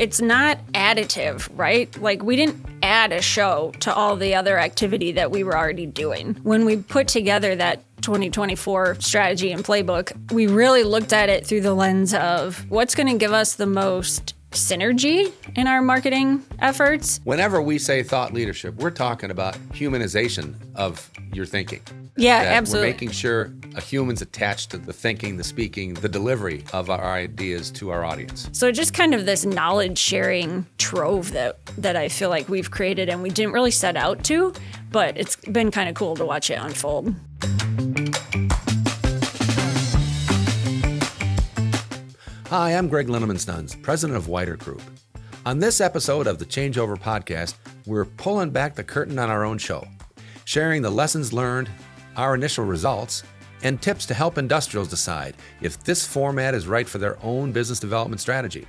it's not additive, right? Like we didn't add a show to all the other activity that we were already doing. When we put together that 2024 strategy and playbook, we really looked at it through the lens of what's going to give us the most synergy in our marketing efforts. Whenever we say thought leadership, we're talking about humanization of your thinking. Yeah, absolutely. We're making sure a human's attached to the thinking, the speaking, the delivery of our ideas to our audience. So just kind of this knowledge sharing trove that I feel like we've created and we didn't really set out to, but it's been kind of cool to watch it unfold. Hi, I'm Greg Linneman Sons, president of Wider Group. On this episode of the ChangeOver podcast, we're pulling back the curtain on our own show, sharing the lessons learned, our initial results, and tips to help industrials decide if this format is right for their own business development strategy.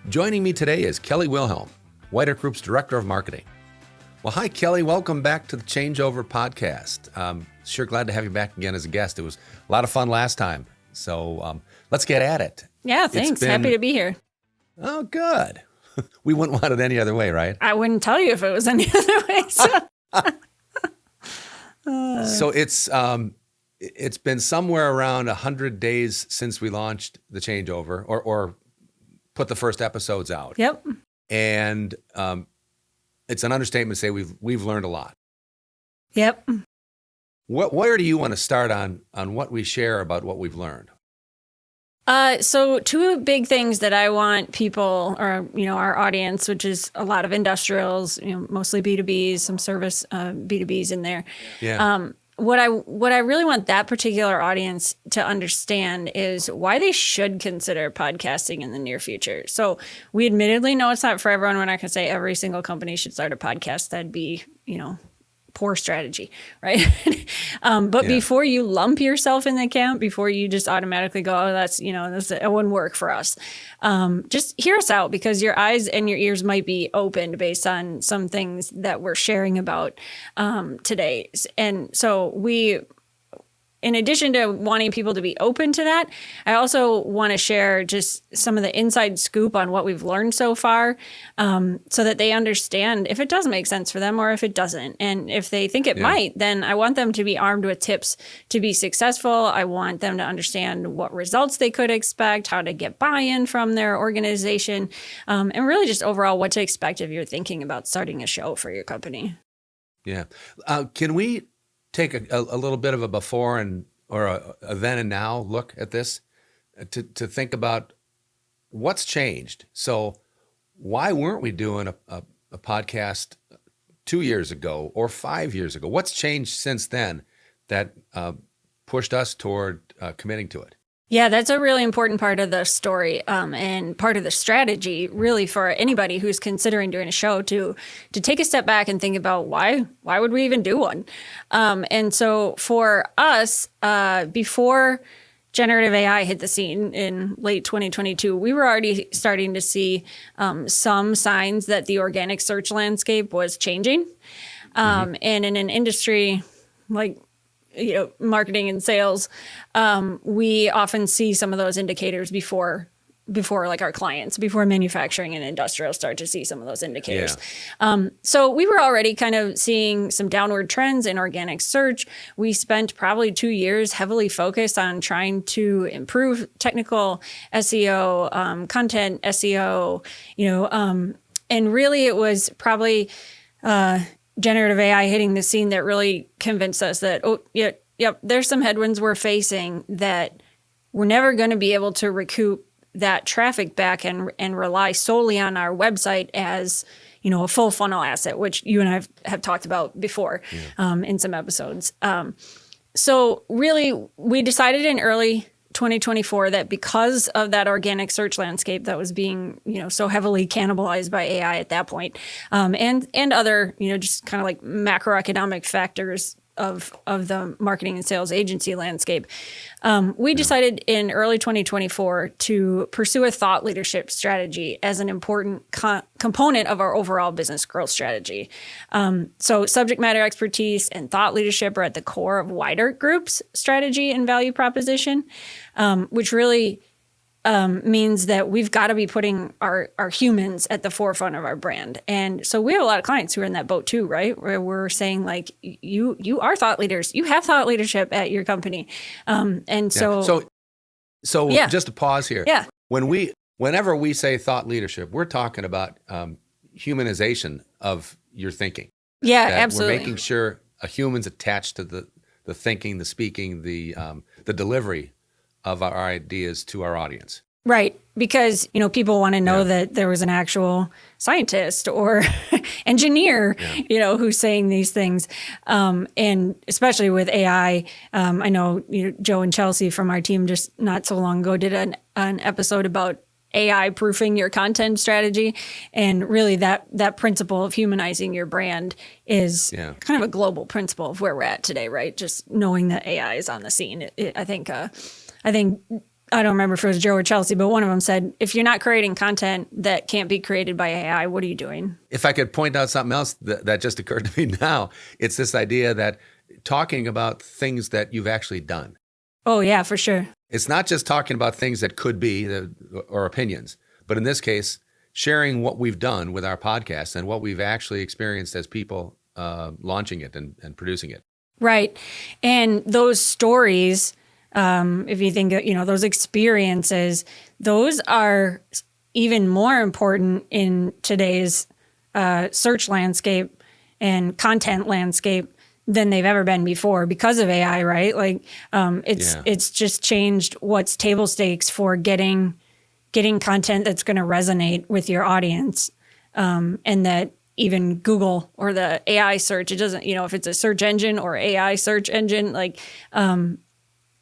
Joining me today is Kelly Wilhelm, Wider Group's Director of Marketing. Well, hi, Kelly. Welcome back to the ChangeOver podcast. Sure glad to have you back again as a guest. It was a lot of fun last time. So let's get at it. Yeah, thanks. Happy to be here. Oh, good. We wouldn't want it any other way, right? I wouldn't tell you if it was any other way. So it's been somewhere around 100 days since we launched the ChangeOver or put the first episodes out. Yep. And it's an understatement to say we've learned a lot. Yep. Where do you want to start on what we share about what we've learned? So two big things that I want people or, our audience, which is a lot of industrials, mostly B2Bs, some service B2Bs in there. Yeah. What I really want that particular audience to understand is why they should consider podcasting in the near future. So we admittedly know it's not for everyone. We're not going to say every single company should start a podcast. That'd be, poor strategy, right? But before you lump yourself in the camp, before you just automatically go, oh, it wouldn't work for us. Just hear us out because your eyes and your ears might be opened based on some things that we're sharing about today. And so in addition to wanting people to be open to that, I also want to share just some of the inside scoop on what we've learned so far so that they understand if it does make sense for them or if it doesn't. And if they think it might, then I want them to be armed with tips to be successful. I want them to understand what results they could expect, how to get buy-in from their organization, and really just overall what to expect if you're thinking about starting a show for your company. Yeah. Can we take a little bit of a before or a then and now look at this to think about what's changed? So why weren't we doing a podcast 2 years ago or 5 years ago? What's changed since then that pushed us toward committing to it? Yeah, that's a really important part of the story and part of the strategy, really, for anybody who's considering doing a show to take a step back and think about why would we even do one? And so for us, before generative AI hit the scene in late 2022, we were already starting to see some signs that the organic search landscape was changing. And in an industry like marketing and sales, we often see some of those indicators before like our clients, before manufacturing and industrial start to see some of those indicators. Yeah. So we were already kind of seeing some downward trends in organic search. We spent probably 2 years heavily focused on trying to improve technical SEO, content SEO, and really it was probably generative AI hitting the scene that really convinced us that, there's some headwinds we're facing that we're never going to be able to recoup that traffic back and rely solely on our website as, a full funnel asset, which you and I have talked about before in some episodes. So really, we decided in early 2024 that because of that organic search landscape that was being, so heavily cannibalized by AI at that point, and other, just kind of like macroeconomic factors of the marketing and sales agency landscape, we decided in early 2024 to pursue a thought leadership strategy as an important component of our overall business growth strategy. So subject matter expertise and thought leadership are at the core of Wider Group's strategy and value proposition, which really means that we've got to be putting our humans at the forefront of our brand. And so we have a lot of clients who are in that boat too, right? Where we're saying like, you are thought leaders. You have thought leadership at your company. So yeah. Just to pause here. Yeah. Whenever we say thought leadership, we're talking about humanization of your thinking. Yeah, that absolutely. We're making sure a human's attached to the thinking, the speaking, the delivery of our ideas to our audience. Right. Because, people want to know that there was an actual scientist or engineer, who's saying these things. And especially with AI, I know, Joe and Chelsea from our team just not so long ago did an episode about AI proofing your content strategy. And really that principle of humanizing your brand is kind of a global principle of where we're at today, right? Just knowing that AI is on the scene. I think I don't remember if it was Joe or Chelsea, but one of them said, if you're not creating content that can't be created by AI, what are you doing? If I could point out something else that just occurred to me now, it's this idea that talking about things that you've actually done. Oh, yeah, for sure. It's not just talking about things that could be or opinions, but in this case, sharing what we've done with our podcast and what we've actually experienced as people launching it and producing it. Right. And those stories, if you think, those experiences, those are even more important in today's search landscape and content landscape than they've ever been before because of AI, right? Like, it's just changed what's table stakes for getting content that's going to resonate with your audience, and that even Google or the AI search, it doesn't, if it's a search engine or AI search engine, like,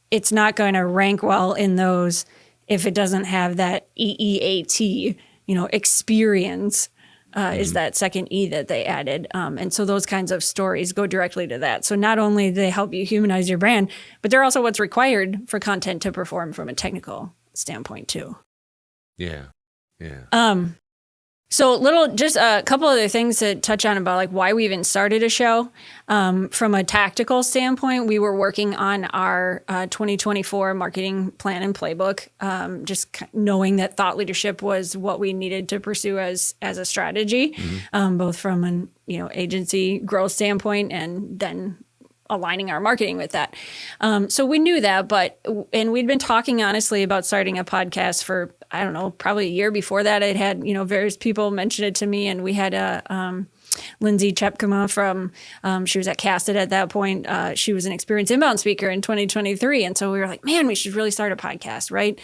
it's not going to rank well in those if it doesn't have that EEAT, experience. Is that second E that they added. And so those kinds of stories go directly to that. So not only do they help you humanize your brand, but they're also what's required for content to perform from a technical standpoint too. Yeah. So just a couple other things to touch on about like why we even started a show. From a tactical standpoint, we were working on our 2024 marketing plan and playbook, just knowing that thought leadership was what we needed to pursue as a strategy, both from an agency growth standpoint and then aligning our marketing with that. So we knew that, and we'd been talking honestly about starting a podcast for, I don't know, probably a year before that. I'd had, various people mention it to me, and we had Lindsay Chepkema from, she was at Casted at that point. She was an experienced inbound speaker in 2023. And so we were like, man, we should really start a podcast, right?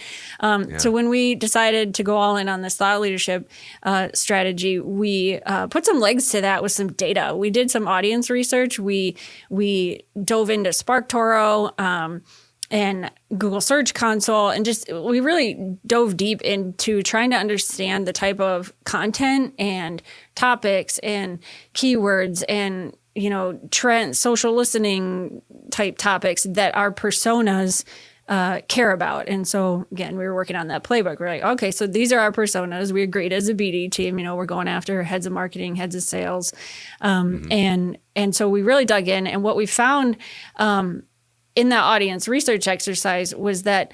So when we decided to go all in on this thought leadership strategy, we put some legs to that with some data. We did some audience research. We dove into SparkToro, and Google Search Console, and we really dove deep into trying to understand the type of content and topics and keywords and, trends, social listening type topics that our personas care about. And so again, we were working on that playbook. We're like, okay, so these are our personas. We agreed as a BD team, we're going after heads of marketing, heads of sales. And so we really dug in, and what we found, in that audience research exercise was that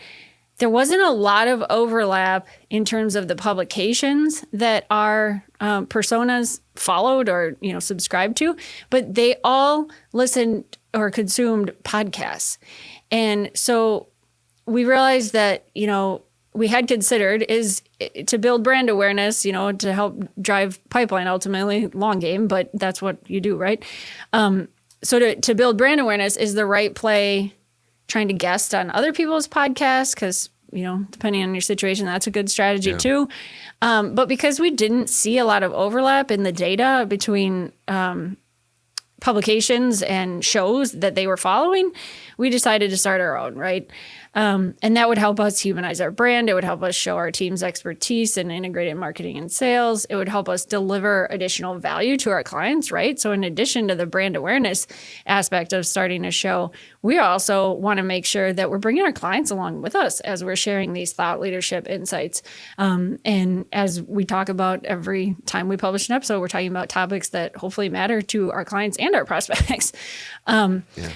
there wasn't a lot of overlap in terms of the publications that our personas followed or, subscribed to, but they all listened or consumed podcasts. And so we realized that, we had considered is to build brand awareness, to help drive pipeline, ultimately long game, but that's what you do, right? So to build brand awareness is the right play trying to guest on other people's podcasts because, depending on your situation, that's a good strategy too. But because we didn't see a lot of overlap in the data between publications and shows that they were following, we decided to start our own, right? And that would help us humanize our brand. It would help us show our team's expertise in integrated marketing and sales. It would help us deliver additional value to our clients, right? So in addition to the brand awareness aspect of starting a show, we also want to make sure that we're bringing our clients along with us as we're sharing these thought leadership insights. And as we talk about every time we publish an episode, we're talking about topics that hopefully matter to our clients and our prospects.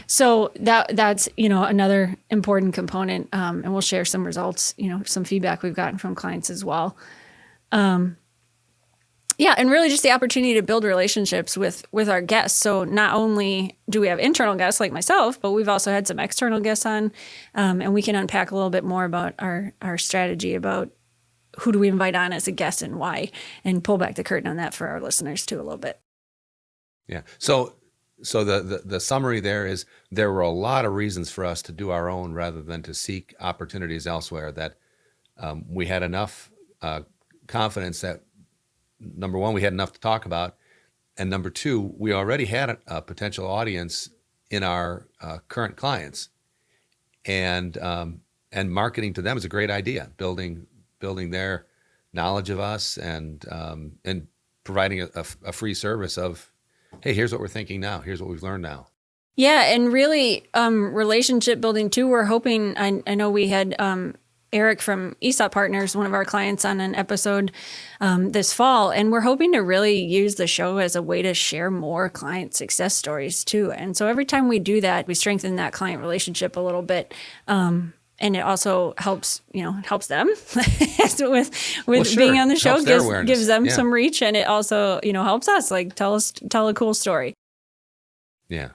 So that's, another important component and we'll share some results, some feedback we've gotten from clients as well. Yeah, and really just the opportunity to build relationships with our guests. So not only do we have internal guests like myself, but we've also had some external guests on, and we can unpack a little bit more about our strategy about who do we invite on as a guest and why, and pull back the curtain on that for our listeners too a little bit. Yeah. So the summary there is there were a lot of reasons for us to do our own rather than to seek opportunities elsewhere, that we had enough confidence that, number one, we had enough to talk about, and number two, we already had a potential audience in our current clients, and marketing to them is a great idea. Building their knowledge of us and providing a free service of, hey, here's what we're thinking now. Here's what we've learned now. Yeah, and really relationship building too. We're hoping. I know we had Eric from ESOP Partners, one of our clients, on an episode this fall. And we're hoping to really use the show as a way to share more client success stories too. And so every time we do that, we strengthen that client relationship a little bit. And it also helps them with being on the show, gives them some reach. And it also, helps us tell a cool story. Yeah.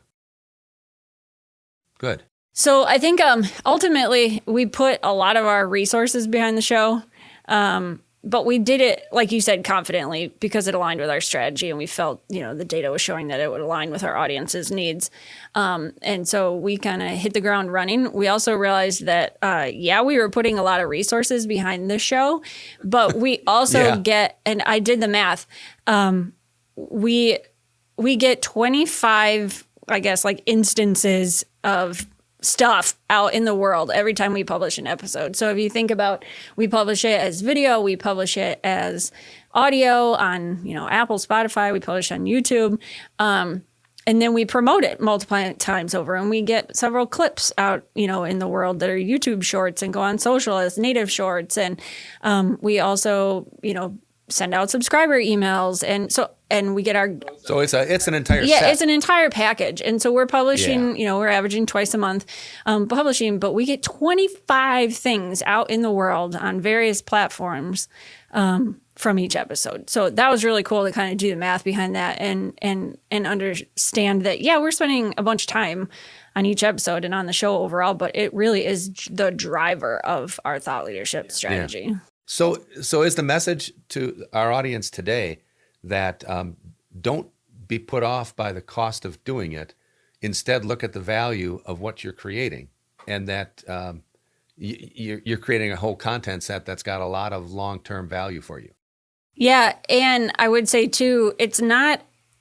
Good. So I think ultimately we put a lot of our resources behind the show, but we did it, like you said, confidently because it aligned with our strategy, and we felt, the data was showing that it would align with our audience's needs. And so we kind of hit the ground running. We also realized that, we were putting a lot of resources behind the show, but we also get, and I did the math, we get 25, I guess, instances of stuff out in the world every time we publish an episode. So if you think about, we publish it as video, we publish it as audio on, Apple, Spotify, we publish on YouTube. And then we promote it multiple times over, and we get several clips out, in the world that are YouTube shorts and go on social as native shorts. And we also, send out subscriber emails. And we get our... So it's an entire set. Yeah, it's an entire package. And so we're publishing, we're averaging twice a month publishing, but we get 25 things out in the world on various platforms from each episode. So that was really cool to kind of do the math behind that and understand that, we're spending a bunch of time on each episode and on the show overall, but it really is the driver of our thought leadership strategy. Yeah. So is the message to our audience today that don't be put off by the cost of doing it. Instead, look at the value of what you're creating, and that you're creating a whole content set that's got a lot of long-term value for you. Yeah, and I would say too, it's not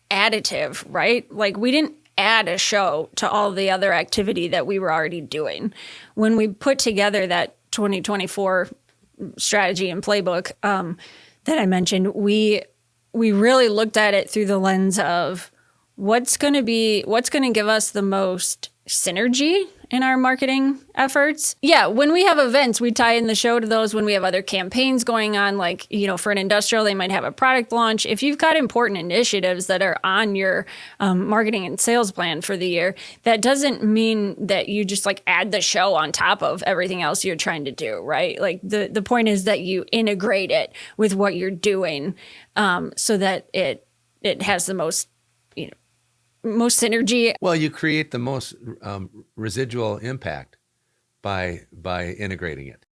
additive, right? We didn't add a show to all the other activity that we were already doing. When we put together that 2024 strategy and playbook that I mentioned, we really looked at it through the lens of what's going to give us the most synergy in our marketing efforts. Yeah, when we have events, we tie in the show to those. When we have other campaigns going on, for an industrial, they might have a product launch. If you've got important initiatives that are on your marketing and sales plan for the year, that doesn't mean that you just add the show on top of everything else you're trying to do, right? The point is that you integrate it with what you're doing so that it has the most synergy. Well, you create the most residual impact by integrating it.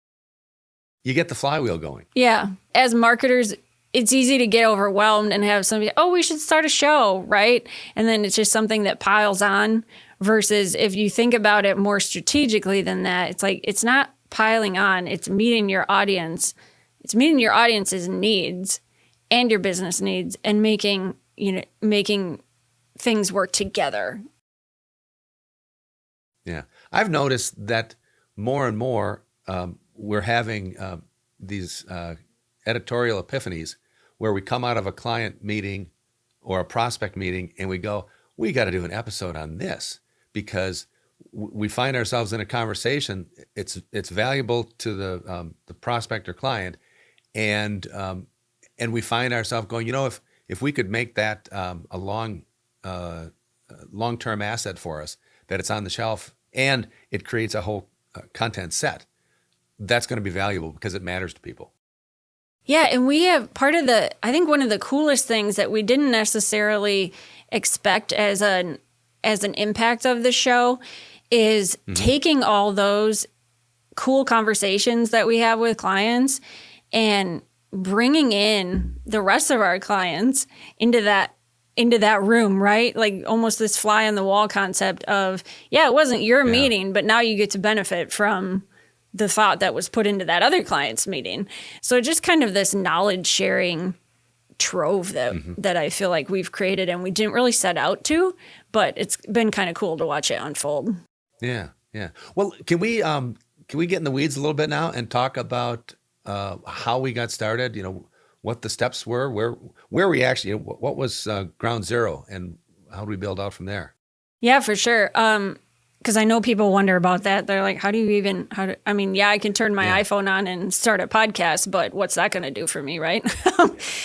You get the flywheel going. Yeah. As marketers, it's easy to get overwhelmed and have somebody, we should start a show, right? And then it's just something that piles on, versus if you think about it more strategically than that, it's it's not piling on, it's meeting your audience. It's meeting your audience's needs and your business needs, and making things work together. Yeah. I've noticed that more and more we're having these editorial epiphanies where we come out of a client meeting or a prospect meeting and we go, we got to do an episode on this, because we find ourselves in a conversation. It's valuable to the prospect or client, and we find ourselves going, if we could make that a long-term asset for us, that it's on the shelf and it creates a whole content set, that's going to be valuable because it matters to people. Yeah, and we have I think one of the coolest things that we didn't necessarily expect as an impact of the show is taking all those cool conversations that we have with clients and bringing in the rest of our clients into that room, right? Like almost this fly on the wall concept of, it wasn't your meeting, but now you get to benefit from the thought that was put into that other client's meeting. So just kind of this knowledge sharing trove that I feel like we've created and we didn't really set out to, but it's been kind of cool to watch it unfold. Yeah. Well, can we get in the weeds a little bit now and talk about how we got started? What the steps were, where we actually, what was ground zero, and how do we build out from there? Yeah, for sure. Because I know people wonder about that. They're like, I can turn my iPhone on and start a podcast, but what's that going to do for me, right?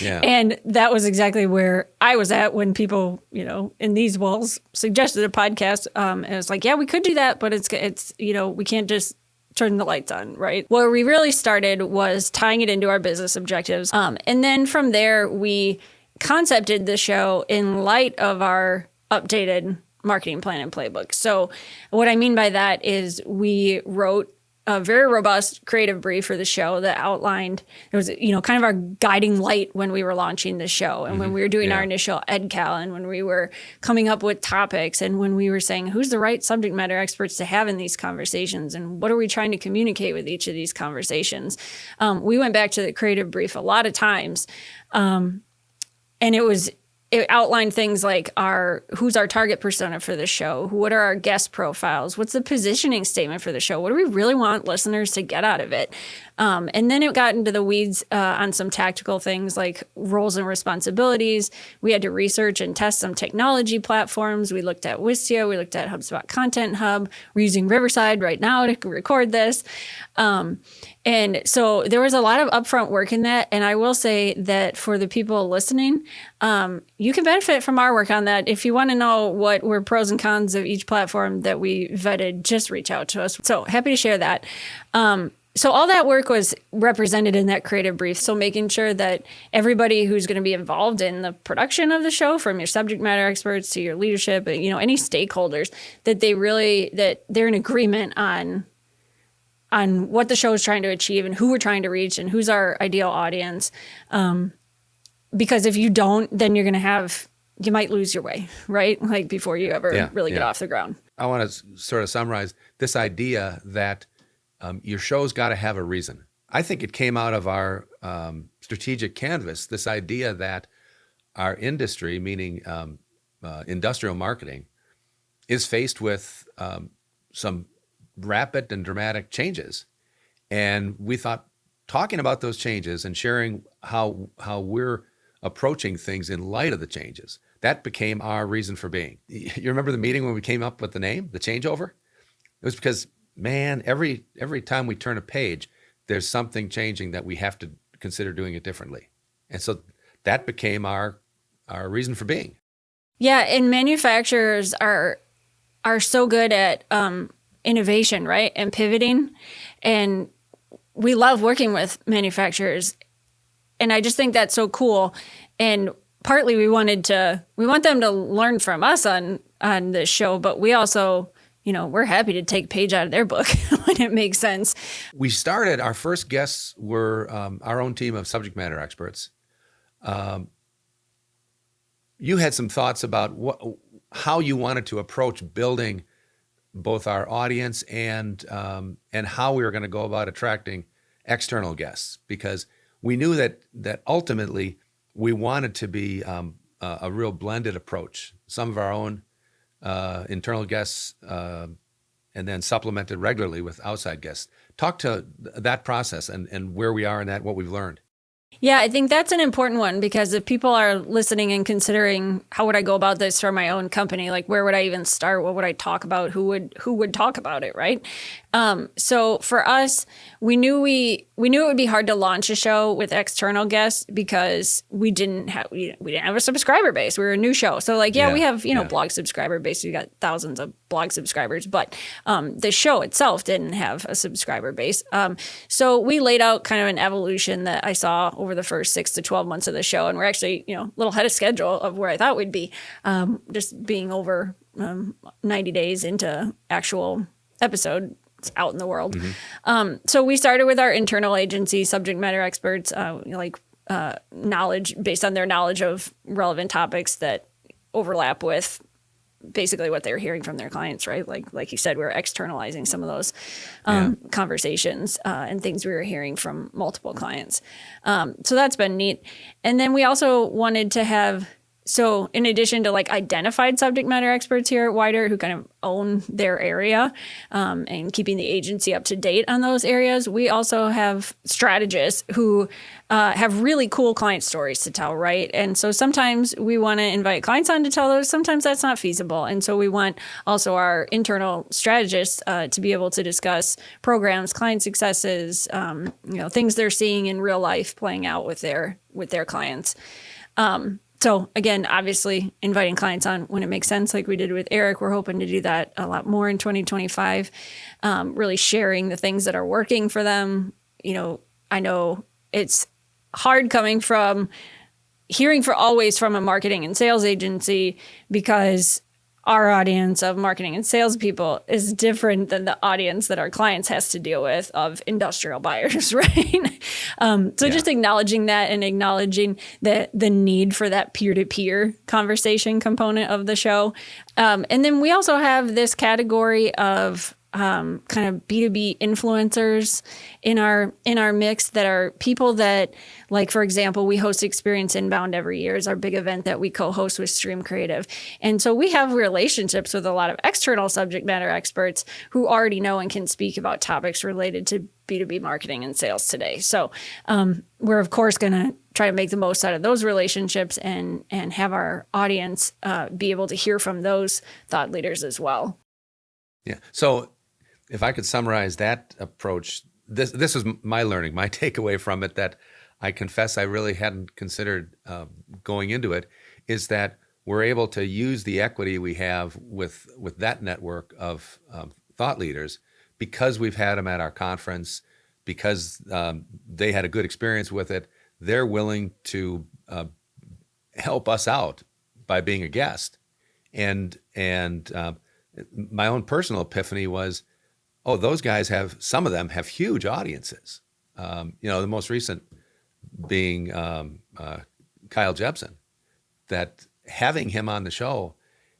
And that was exactly where I was at when people, in these walls suggested a podcast. And it's like, we could do that, but it's we can't just turn the lights on, right? Where we really started was tying it into our business objectives. And then from there, we concepted the show in light of our updated marketing plan and playbook. So what I mean by that is we wrote a very robust creative brief for the show that outlined, it was, kind of our guiding light when we were launching the show and when we were doing our initial EdCal and when we were coming up with topics and when we were saying, who's the right subject matter experts to have in these conversations and what are we trying to communicate with each of these conversations? We went back to the creative brief a lot of times. And it outlined things like who's our target persona for the show? What are our guest profiles? What's the positioning statement for the show? What do we really want listeners to get out of it? And then it got into the weeds on some tactical things like roles and responsibilities. We had to research and test some technology platforms. We looked at Wistia. We looked at HubSpot Content Hub. We're using Riverside right now to record this. And so there was a lot of upfront work in that. And I will say that for the people listening, you can benefit from our work on that. If you want to know what were pros and cons of each platform that we vetted, just reach out to us. So happy to share that. So all that work was represented in that creative brief. So making sure that everybody who's going to be involved in the production of the show, from your subject matter experts to your leadership, any stakeholders, that they're in agreement on what the show is trying to achieve and who we're trying to reach and who's our ideal audience. Because if you don't, then you might lose your way, right? Like before you ever really get off the ground. I want to sort of summarize this idea that your show's got to have a reason. I think it came out of our strategic canvas, this idea that our industry, meaning industrial marketing, is faced with some rapid and dramatic changes. And we thought talking about those changes and sharing how we're approaching things in light of the changes, that became our reason for being. You remember the meeting when we came up with the name, the ChangeOver? It was because, man, every time we turn a page, there's something changing that we have to consider doing it differently. And so that became our reason for being. Yeah, and manufacturers are so good at innovation, right? And pivoting. And we love working with manufacturers. And I just think that's so cool. And partly we want them to learn from us on this show, but we also, we're happy to take a page out of their book when it makes sense. We started, our first guests were our own team of subject matter experts. You had some thoughts about how you wanted to approach building both our audience and how we were going to go about attracting external guests, because we knew that ultimately we wanted to be a real blended approach. Some of our own internal guests and then supplemented regularly with outside guests. Talk to that process and where we are in that, what we've learned. Yeah, I think that's an important one, because if people are listening and considering how would I go about this for my own company, like where would I even start? What would I talk about? Who would talk about it, right? So for us, we knew it would be hard to launch a show with external guests because we didn't have a subscriber base. We were a new show. So we have, blog subscriber base. We got thousands of blog subscribers, but the show itself didn't have a subscriber base. So we laid out kind of an evolution that I saw over the first 6 to 12 months of the show. And we're actually, a little ahead of schedule of where I thought we'd be, just being over 90 days into actual episode out in the world. So we started with our internal agency, subject matter experts, knowledge based on their knowledge of relevant topics that overlap with basically what they're hearing from their clients, right? Like you said, we're externalizing some of those conversations and things we were hearing from multiple clients. So that's been neat. And then we also wanted to have, so in addition to identified subject matter experts here at Wider who kind of own their area and keeping the agency up to date on those areas, we also have strategists who have really cool client stories to tell, right? And so sometimes we want to invite clients on to tell those. Sometimes that's not feasible. And so we want also our internal strategists to be able to discuss programs, client successes, things they're seeing in real life playing out with their clients. So again, obviously inviting clients on when it makes sense, like we did with Eric. We're hoping to do that a lot more in 2025, really sharing the things that are working for them. I know it's hard coming from hearing always from a marketing and sales agency because our audience of marketing and salespeople is different than the audience that our clients has to deal with of industrial buyers, right? Just acknowledging that and acknowledging the need for that peer-to-peer conversation component of the show. And then we also have this category of kind of B2B influencers in our mix that are people that, for example, we host Experience Inbound every year is our big event that we co-host with Stream Creative. And so we have relationships with a lot of external subject matter experts who already know and can speak about topics related to B2B marketing and sales today. So we're, of course, going to try to make the most out of those relationships and have our audience be able to hear from those thought leaders as well. Yeah. So if I could summarize that approach, this was my learning, my takeaway from it that I confess I really hadn't considered going into it, is that we're able to use the equity we have with that network of thought leaders because we've had them at our conference, because they had a good experience with it. They're willing to help us out by being a guest. And my own personal epiphany was, those guys some of them have huge audiences. The most recent being Kyle Jepsen, that having him on the show,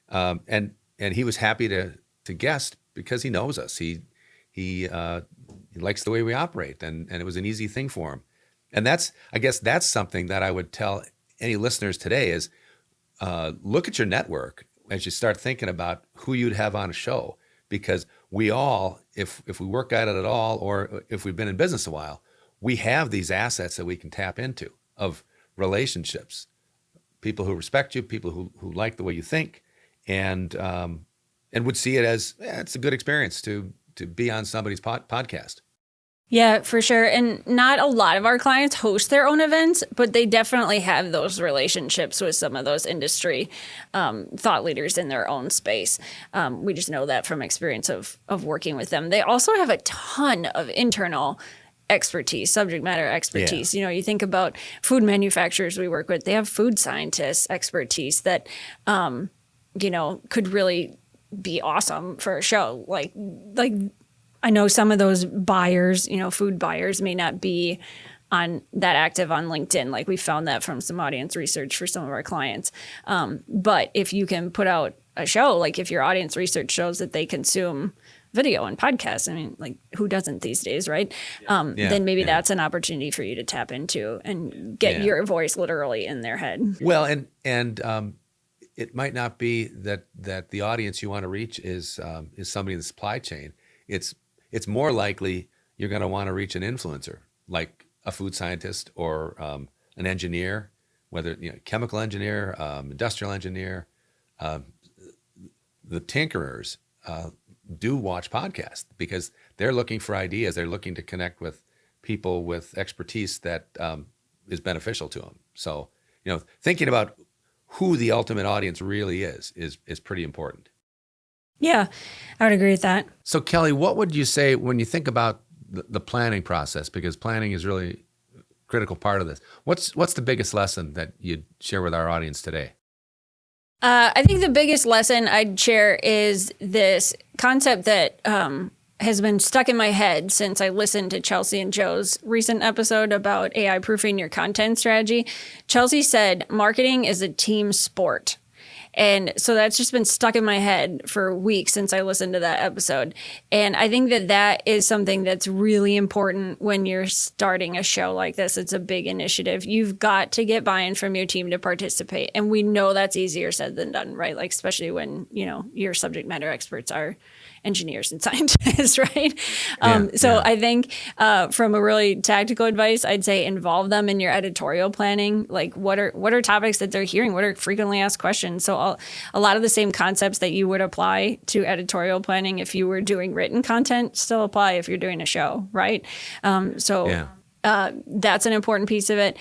and he was happy to guest because he knows us. He likes the way we operate, and it was an easy thing for him. And I guess that's something that I would tell any listeners today is look at your network as you start thinking about who you'd have on a show, because we all, if we work at it at all, or if we've been in business a while, we have these assets that we can tap into of relationships, people who respect you, people who like the way you think, and would see it as it's a good experience to be on somebody's podcast. Yeah, for sure. And not a lot of our clients host their own events, but they definitely have those relationships with some of those industry thought leaders in their own space. We just know that from experience of working with them. They also have a ton of internal expertise, subject matter expertise. Yeah. You think about food manufacturers we work with, they have food scientists expertise that, could really be awesome for a show. Like I know some of those buyers, food buyers may not be on that active on LinkedIn. Like we found that from some audience research for some of our clients. But if you can put out a show, like if your audience research shows that they consume video and podcasts, who doesn't these days, right? Then maybe that's an opportunity for you to tap into and get your voice literally in their head. Well, and it might not be that the audience you want to reach is somebody in the supply chain. It's more likely you're going to want to reach an influencer, like a food scientist or an engineer, whether chemical engineer, industrial engineer. The tinkerers do watch podcasts because They're looking for ideas. They're looking to connect with people with expertise that is beneficial to them. So, thinking about who the ultimate audience really is pretty important. Yeah, I would agree with that. So, Kelly, what would you say when you think about the planning process? Because planning is really a critical part of this. What's the biggest lesson that you'd share with our audience today? I think the biggest lesson I'd share is this concept that has been stuck in my head since I listened to Chelsea and Joe's recent episode about AI proofing your content strategy. Chelsea said, marketing is a team sport. And so that's just been stuck in my head for weeks since I listened to that episode. And I think that is something that's really important when you're starting a show like this. It's a big initiative. You've got to get buy-in from your team to participate. And we know that's easier said than done, right? Like, especially when, your subject matter experts are engineers and scientists, right? I think from a really tactical advice, I'd say involve them in your editorial planning. Like, what are topics that they're hearing? What are frequently asked questions? So a lot of the same concepts that you would apply to editorial planning if you were doing written content still apply if you're doing a show, right? That's an important piece of it.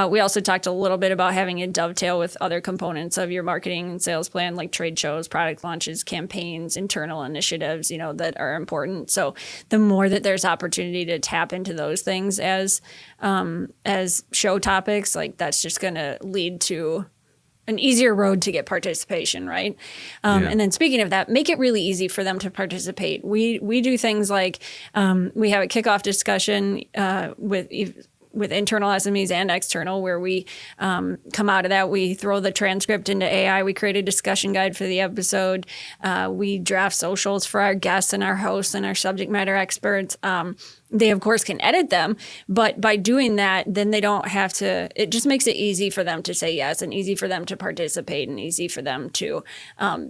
We also talked a little bit about having a dovetail with other components of your marketing and sales plan, like trade shows, product launches, campaigns, internal initiatives, that are important. So the more that there's opportunity to tap into those things as show topics, like that's just going to lead to an easier road to get participation, right? And then speaking of that, make it really easy for them to participate. We do things like we have a kickoff discussion with internal SMEs and external, where we come out of that. We throw the transcript into AI. We create a discussion guide for the episode. We draft socials for our guests and our hosts and our subject matter experts. They, of course, can edit them, but by doing that, then they don't have to, it just makes it easy for them to say yes and easy for them to participate and easy for them to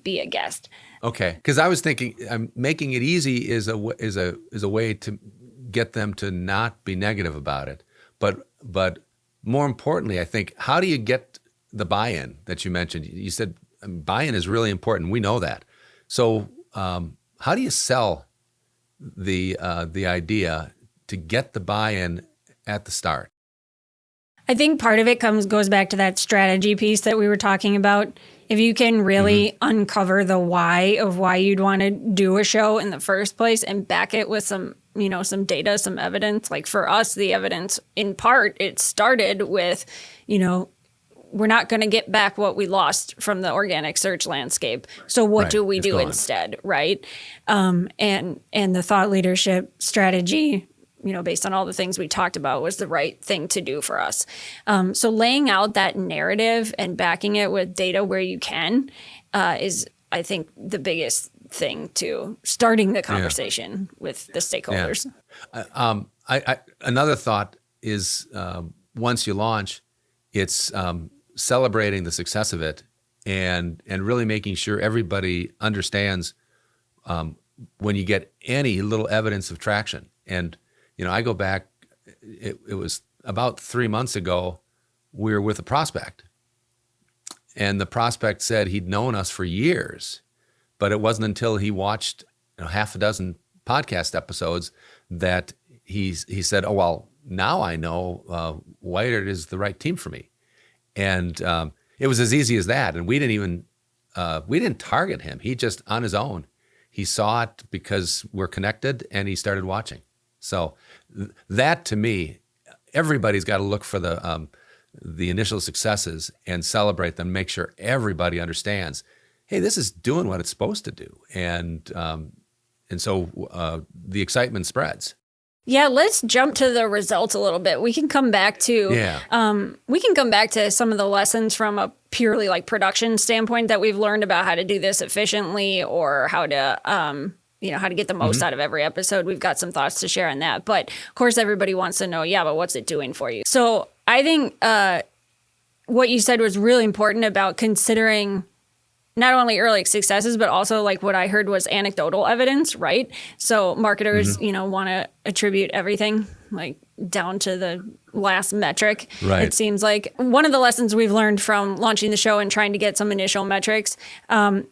be a guest. Okay, because I was thinking making it easy is a way to get them to not be negative about it. But more importantly, I think, how do you get the buy-in that you mentioned? You said buy-in is really important. We know that. So how do you sell the idea to get the buy-in at the start? I think part of it goes back to that strategy piece that we were talking about. If you can really uncover the why of why you'd want to do a show in the first place and back it with some data, some evidence. Like for us, the evidence, in part, it started with, we're not going to get back what we lost from the organic search landscape. So what do we do instead, right? And the thought leadership strategy, based on all the things we talked about, was the right thing to do for us. So laying out that narrative and backing it with data where you can is, I think, the biggest thing to starting the conversation with the stakeholders. Another thought is once you launch, it's celebrating the success of it and really making sure everybody understands when you get any little evidence of traction. And I go back, it was about 3 months ago, we were with a prospect. And the prospect said he'd known us for years, but it wasn't until he watched half a dozen podcast episodes that he said, oh, well, now I know Wired is the right team for me. And it was as easy as that. And we didn't target him. He just, on his own, he saw it because we're connected and he started watching. So that, to me, everybody's got to look for the initial successes and celebrate them, make sure everybody understands, hey, this is doing what it's supposed to do. And so the excitement spreads. Yeah, let's jump to the results a little bit. We can come back to some of the lessons from a purely like production standpoint that we've learned about how to do this efficiently, or how to how to get the most out of every episode. We've got some thoughts to share on that. But of course, everybody wants to know, but what's it doing for you? So I think what you said was really important about considering not only early successes, but also like what I heard was anecdotal evidence, right? So marketers, want to attribute everything, like down to the last metric. Right. It seems like one of the lessons we've learned from launching the show and trying to get some initial metrics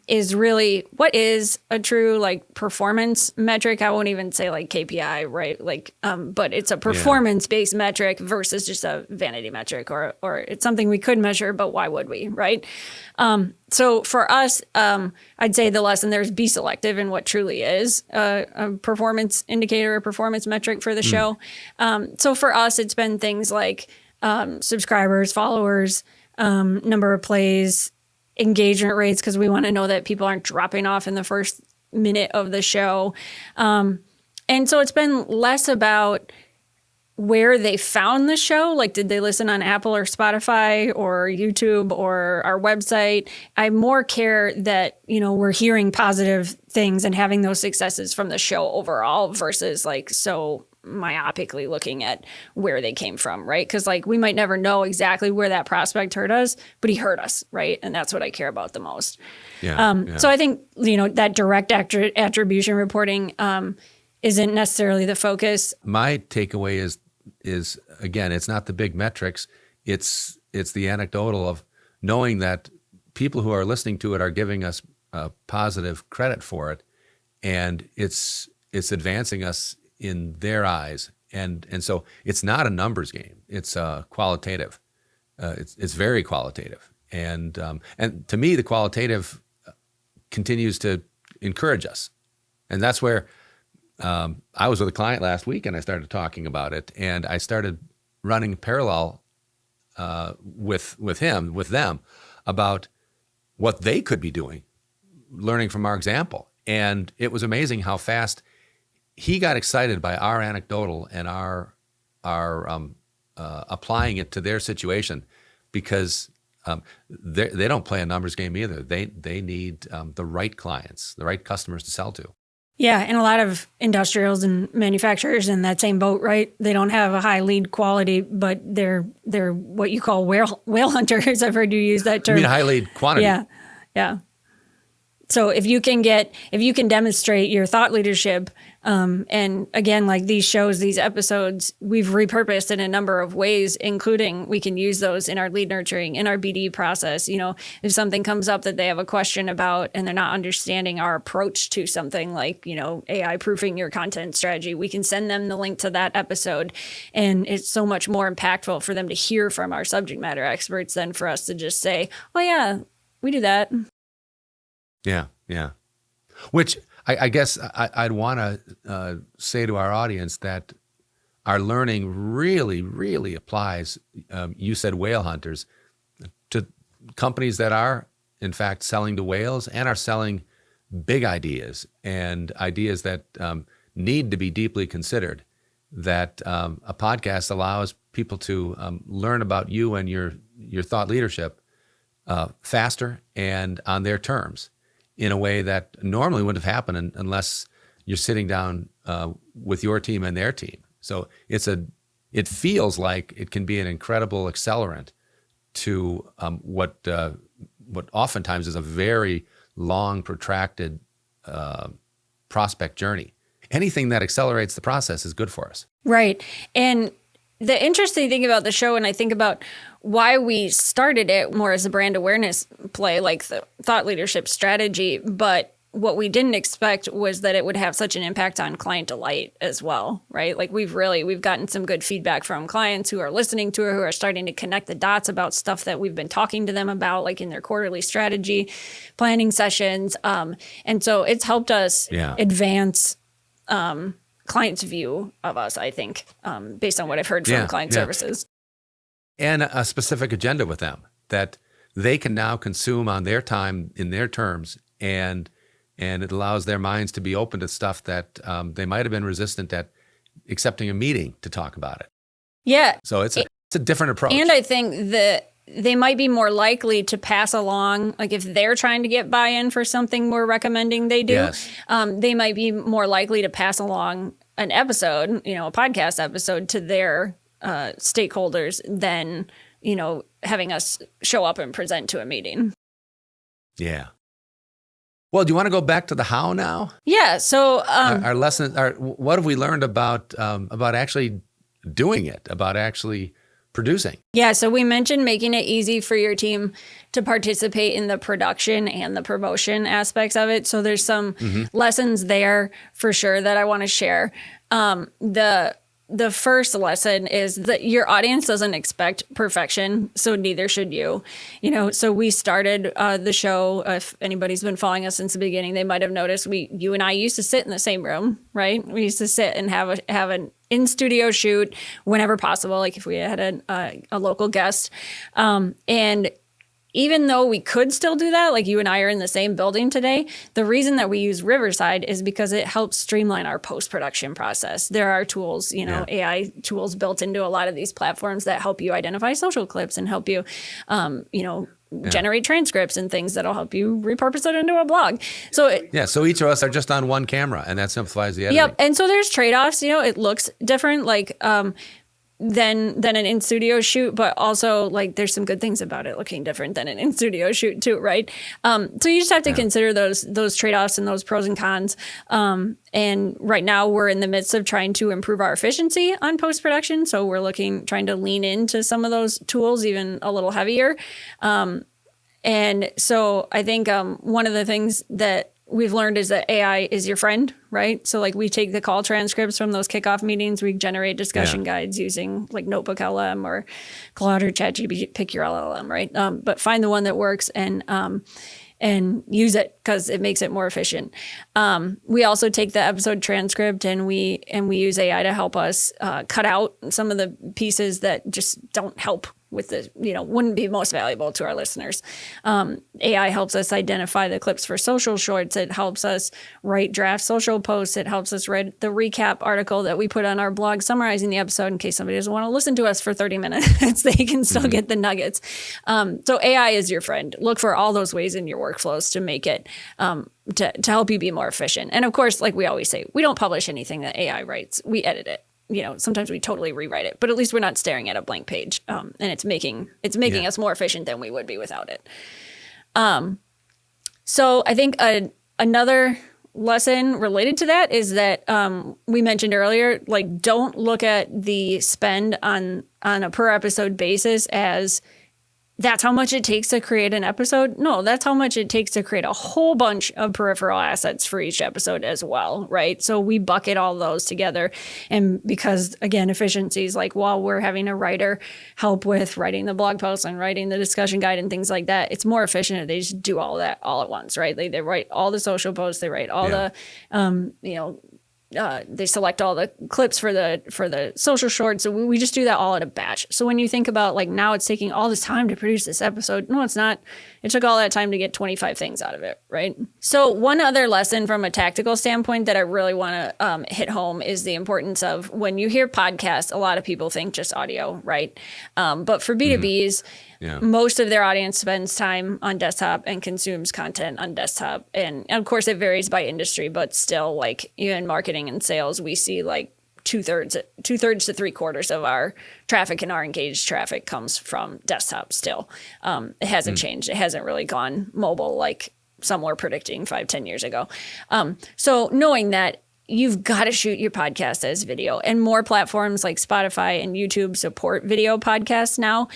is really what is a true like performance metric. I won't even say like KPI, right? Like, but it's a performance-based metric versus just a vanity metric, or it's something we could measure, but why would we, right? So for us, I'd say the lesson there is be selective in what truly is a performance indicator or performance metric for the show. So for us, it's been things like subscribers, followers, number of plays, engagement rates, because we want to know that people aren't dropping off in the first minute of the show. And so it's been less about where they found the show, like did they listen on Apple or Spotify or YouTube or our website. I more care that, we're hearing positive things and having those successes from the show overall versus like so myopically looking at where they came from, right? Because like we might never know exactly where that prospect heard us, but he heard us, right? And that's what I care about the most. So I think, that direct attribution reporting isn't necessarily the focus. My takeaway is again, it's not the big metrics. It's the anecdotal of knowing that people who are listening to it are giving us positive credit for it, and it's advancing us in their eyes. And so it's not a numbers game. It's qualitative. It's very qualitative. And to me, the qualitative continues to encourage us. And that's where I was with a client last week and I started talking about it, and I started running parallel with them about what they could be doing, learning from our example. And it was amazing how fast he got excited by our anecdotal and our applying it to their situation, because they don't play a numbers game either. They need the right clients, the right customers to sell to. Yeah, and a lot of industrials and manufacturers in that same boat, right? They don't have a high lead quality, but they're what you call whale hunters. I've heard you use that term. You mean high lead quantity? Yeah. So if you can demonstrate your thought leadership, and again, like these shows, these episodes, we've repurposed in a number of ways, including we can use those in our lead nurturing, in our BD process. If something comes up that they have a question about and they're not understanding our approach to something like, AI proofing your content strategy, we can send them the link to that episode. And it's so much more impactful for them to hear from our subject matter experts than for us to just say, oh yeah, we do that. Yeah. Which I guess I'd want to say to our audience that our learning really, really applies, you said whale hunters, to companies that are, in fact, selling to whales and are selling big ideas and ideas that need to be deeply considered, that a podcast allows people to learn about you and your thought leadership faster and on their terms, in a way that normally wouldn't have happened unless you're sitting down with your team and their team. So it feels like it can be an incredible accelerant to what oftentimes is a very long, protracted prospect journey. Anything that accelerates the process is good for us. Right. And the interesting thing about the show, and I think about why we started it more as a brand awareness play, like the thought leadership strategy, but what we didn't expect was that it would have such an impact on client delight as well, right? Like we've gotten some good feedback from clients who are listening to it, who are starting to connect the dots about stuff that we've been talking to them about, like in their quarterly strategy planning sessions. And so it's helped us advance client's view of us, I think, based on what I've heard from client services. And a specific agenda with them that they can now consume on their time in their terms, and it allows their minds to be open to stuff that they might have been resistant at accepting a meeting to talk about it. Yeah. So it's a different approach. And I think that they might be more likely to pass along, like if they're trying to get buy-in for something we're recommending they do, they might be more likely to pass along an episode, a podcast episode to their stakeholders than, having us show up and present to a meeting. Yeah. Well, do you want to go back to the how now? Yeah. So Our lesson, what have we learned about actually doing it, about actually producing? Yeah, so we mentioned making it easy for your team to participate in the production and the promotion aspects of it. So there's some lessons there for sure that I want to share. The first lesson is that your audience doesn't expect perfection, so neither should you. So we started the show. If anybody's been following us since the beginning, they might have noticed you and I used to sit in the same room, right? We used to sit and have an in-studio shoot whenever possible, like if we had a local guest. And even though we could still do that, like you and I are in the same building today, the reason that we use Riverside is because it helps streamline our post-production process. There are tools, AI tools built into a lot of these platforms that help you identify social clips and help you, generate transcripts and things that'll help you repurpose it into a blog. So each of us are just on one camera, and that simplifies the editing. Yep, and so there's trade-offs. It looks different, like than an in-studio shoot, but also like there's some good things about it looking different than an in-studio shoot too, right? So you just have to consider those trade-offs and those pros and cons. And right now we're in the midst of trying to improve our efficiency on post-production. So we're trying to lean into some of those tools even a little heavier. And so I think one of the things that we've learned is that AI is your friend, right? So like we take the call transcripts from those kickoff meetings, we generate discussion guides using like Notebook LM or Claude or ChatGPT, pick your LLM, right? But find the one that works and use it because it makes it more efficient. We also take the episode transcript and we use AI to help us cut out some of the pieces that just don't help with the, wouldn't be most valuable to our listeners. AI helps us identify the clips for social shorts. It helps us write draft social posts. It helps us write the recap article that we put on our blog summarizing the episode in case somebody doesn't want to listen to us for 30 minutes. They can still get the nuggets. So AI is your friend. Look for all those ways in your workflows to make it, to help you be more efficient. And of course, like we always say, we don't publish anything that AI writes. We edit it. Sometimes we totally rewrite it, but at least we're not staring at a blank page, and it's making us more efficient than we would be without it. So I think another lesson related to that is that we mentioned earlier, like don't look at the spend on a per episode basis as that's how much it takes to create an episode. No, that's how much it takes to create a whole bunch of peripheral assets for each episode as well, right? So we bucket all those together. And because, again, efficiencies, like while we're having a writer help with writing the blog post and writing the discussion guide and things like that, it's more efficient if they just do all that all at once, right? They write all the social posts, they write all the, they select all the clips for the social shorts. So we just do that all at a batch. So when you think about like now it's taking all this time to produce this episode, no, it's not. It took all that time to get 25 things out of it, right? So one other lesson from a tactical standpoint that I really want to hit home is the importance of when you hear podcasts, a lot of people think just audio, right? But for B2Bs, most of their audience spends time on desktop and consumes content on desktop. And of course, it varies by industry, but still, like even marketing and sales, we see like two-thirds to 3/4 of our traffic and our engaged traffic comes from desktop still. It hasn't changed. It hasn't really gone mobile like some were predicting 5-10 years ago. So knowing that, you've got to shoot your podcast as video, and more platforms like Spotify and YouTube support video podcasts now.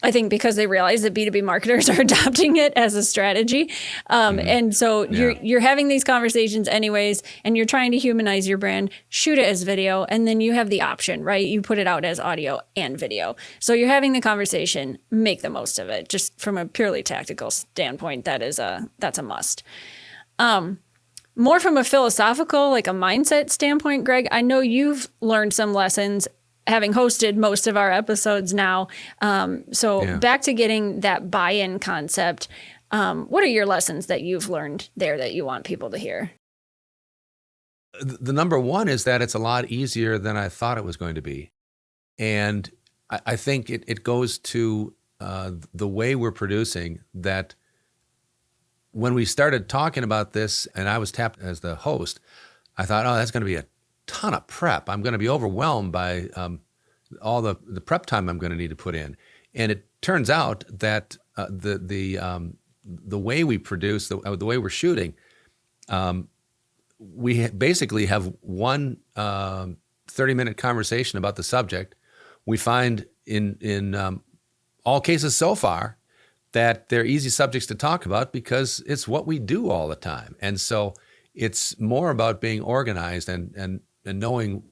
I think because they realize that B2B marketers are adopting it as a strategy. And so you're having these conversations anyways, and you're trying to humanize your brand, shoot it as video, and then you have the option, right? You put it out as audio and video. So you're having the conversation, make the most of it. Just from a purely tactical standpoint, that's a must. More from a philosophical, like a mindset standpoint, Greg, I know you've learned some lessons having hosted most of our episodes now. Back to getting that buy-in concept, what are your lessons that you've learned there that you want people to hear? The number one is that it's a lot easier than I thought it was going to be. And I think it goes to the way we're producing that. When we started talking about this and I was tapped as the host, I thought, that's going to be a ton of prep. I'm going to be overwhelmed by all the prep time I'm going to need to put in. And it turns out that the the way we produce, the way we're shooting, we basically have one 30-minute conversation about the subject. We find in all cases so far that they're easy subjects to talk about because it's what we do all the time. And so it's more about being organized and knowing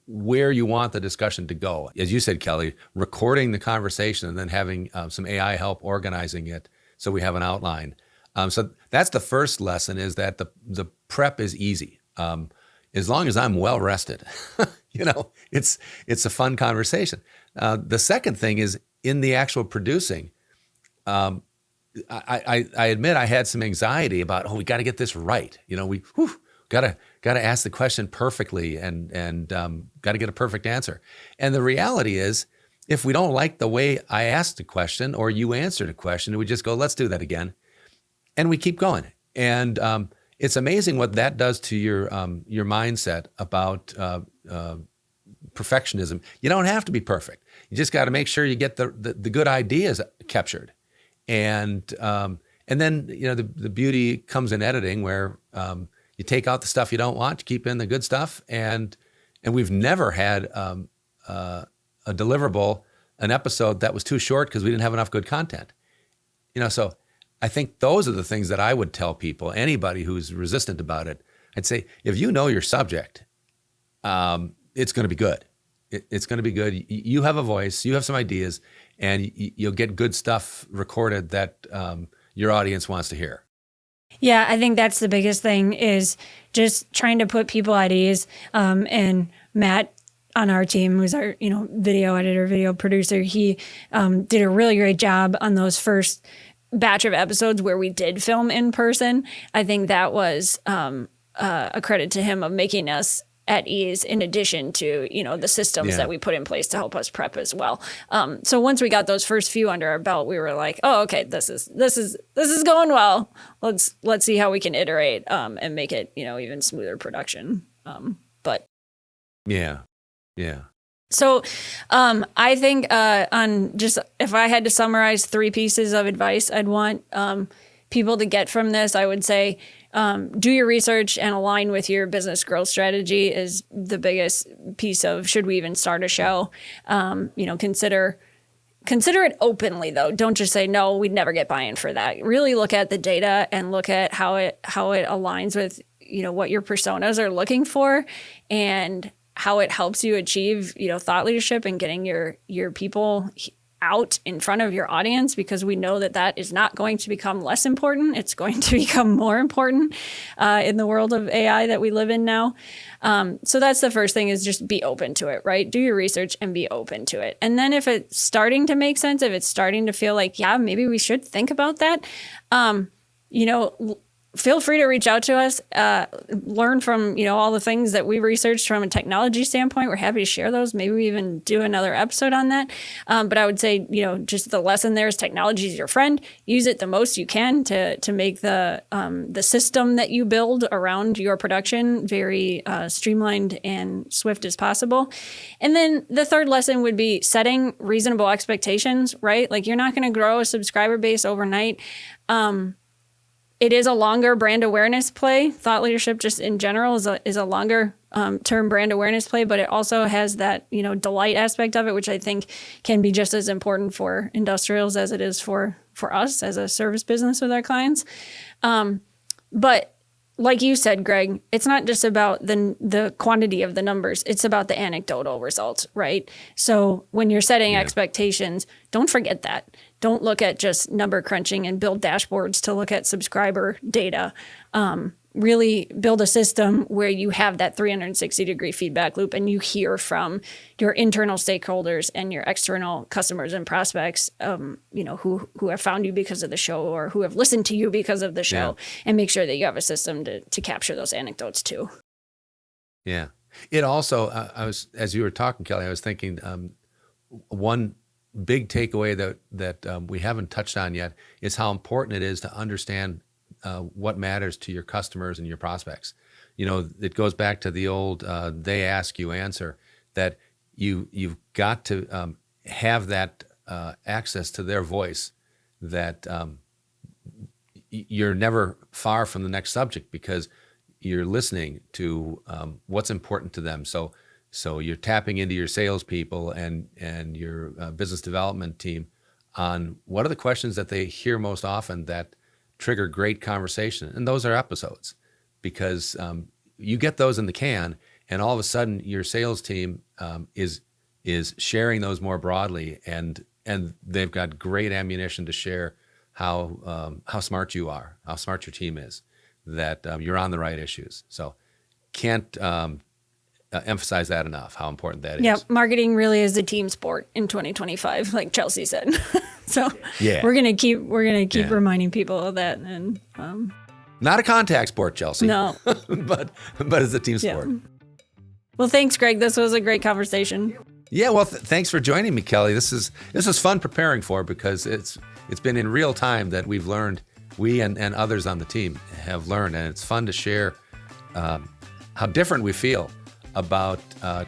where you want the discussion to go. As you said, Kelly, recording the conversation and then having some AI help organizing it so we have an outline. So that's the first lesson, is that the prep is easy. As long as I'm well rested, it's a fun conversation. The second thing is in the actual producing. I admit I had some anxiety about, we got to get this right. We got to ask the question perfectly and got to get a perfect answer. And the reality is, if we don't like the way I asked a question or you answered a question, we just go, let's do that again. And we keep going. And it's amazing what that does to your mindset about perfectionism. You don't have to be perfect. You just got to make sure you get the good ideas captured. And then the beauty comes in editing, where you take out the stuff you don't want, keep in the good stuff. And we've never had a deliverable, an episode that was too short because we didn't have enough good content. So I think those are the things that I would tell people, anybody who's resistant about it. I'd say, if you know your subject, it's going to be good. It's going to be good. You have a voice, you have some ideas, and you'll get good stuff recorded that your audience wants to hear. Yeah, I think that's the biggest thing, is just trying to put people at ease. And Matt on our team, who's our video editor, video producer, he did a really great job on those first batch of episodes where we did film in person. I think that was a credit to him of making us at ease, in addition to the systems that we put in place to help us prep as well. So once we got those first few under our belt, we were like, oh, okay, this is going well. Let's see how we can iterate and make it even smoother production. But yeah. So I think on just, if I had to summarize 3 pieces of advice I'd want people to get from this, I would say do your research and align with your business growth strategy is the biggest piece of, should we even start a show? Consider it openly, though. Don't just say, no, we'd never get buy-in for that. Really look at the data and look at how it aligns with what your personas are looking for, and how it helps you achieve, thought leadership and getting your people out in front of your audience, because we know that is not going to become less important. It's going to become more important in the world of AI that we live in now. So that's the first thing, is just be open to it, right? Do your research and be open to it. And then if it's starting to make sense, if it's starting to feel like, yeah, maybe we should think about that, feel free to reach out to us, learn from, all the things that we researched from a technology standpoint. We're happy to share those. Maybe we even do another episode on that. But I would say, just the lesson there is technology is your friend. Use it the most you can to make the system that you build around your production very streamlined and swift as possible. And then the third lesson would be setting reasonable expectations, right? Like, you're not going to grow a subscriber base overnight. It is a longer brand awareness play. Thought leadership, just in general, is a longer term brand awareness play, but it also has that delight aspect of it, which I think can be just as important for industrials as it is for us as a service business with our clients. But like you said, Greg, it's not just about the quantity of the numbers. It's about the anecdotal results, right? So when you're setting expectations, don't forget that. Don't look at just number crunching and build dashboards to look at subscriber data. Really build a system where you have that 360-degree feedback loop, and you hear from your internal stakeholders and your external customers and prospects, who have found you because of the show, or who have listened to you because of the show, and make sure that you have a system to capture those anecdotes too. Yeah. It also, as you were talking, Kelly, I was thinking one big takeaway that we haven't touched on yet is how important it is to understand what matters to your customers and your prospects. It goes back to the old they ask, you answer, that you've got to have that access to their voice that you're never far from the next subject because you're listening to what's important to them. So you're tapping into your salespeople and your business development team on what are the questions that they hear most often that trigger great conversation. And those are episodes, because you get those in the can, and all of a sudden your sales team is sharing those more broadly, and they've got great ammunition to share how smart you are, how smart your team is, that you're on the right issues. So can't emphasize that enough, how important that is. Yeah, marketing really is a team sport in 2025, like Chelsea said. So we're gonna keep reminding people of that. And not a contact sport, Chelsea. No, but it's a team sport. Well, thanks, Greg. This was a great conversation. Yeah, well, thanks for joining me, Kelly. This is fun preparing for, because it's been in real time that we've learned, we and others on the team have learned, and it's fun to share how different we feel about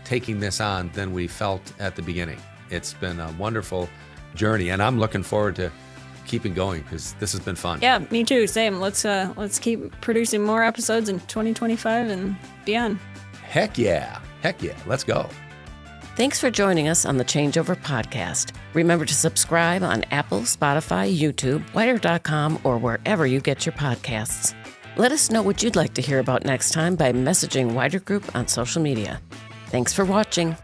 taking this on than we felt at the beginning. It's been a wonderful journey, and I'm looking forward to keeping going, because this has been fun. Yeah, me too. Same. Let's keep producing more episodes in 2025 and beyond. Heck yeah. Let's go. Thanks for joining us on the ChangeOver podcast. Remember to subscribe on Apple, Spotify, YouTube, Wider.com, or wherever you get your podcasts. Let us know what you'd like to hear about next time by messaging Wider Group on social media. Thanks for watching.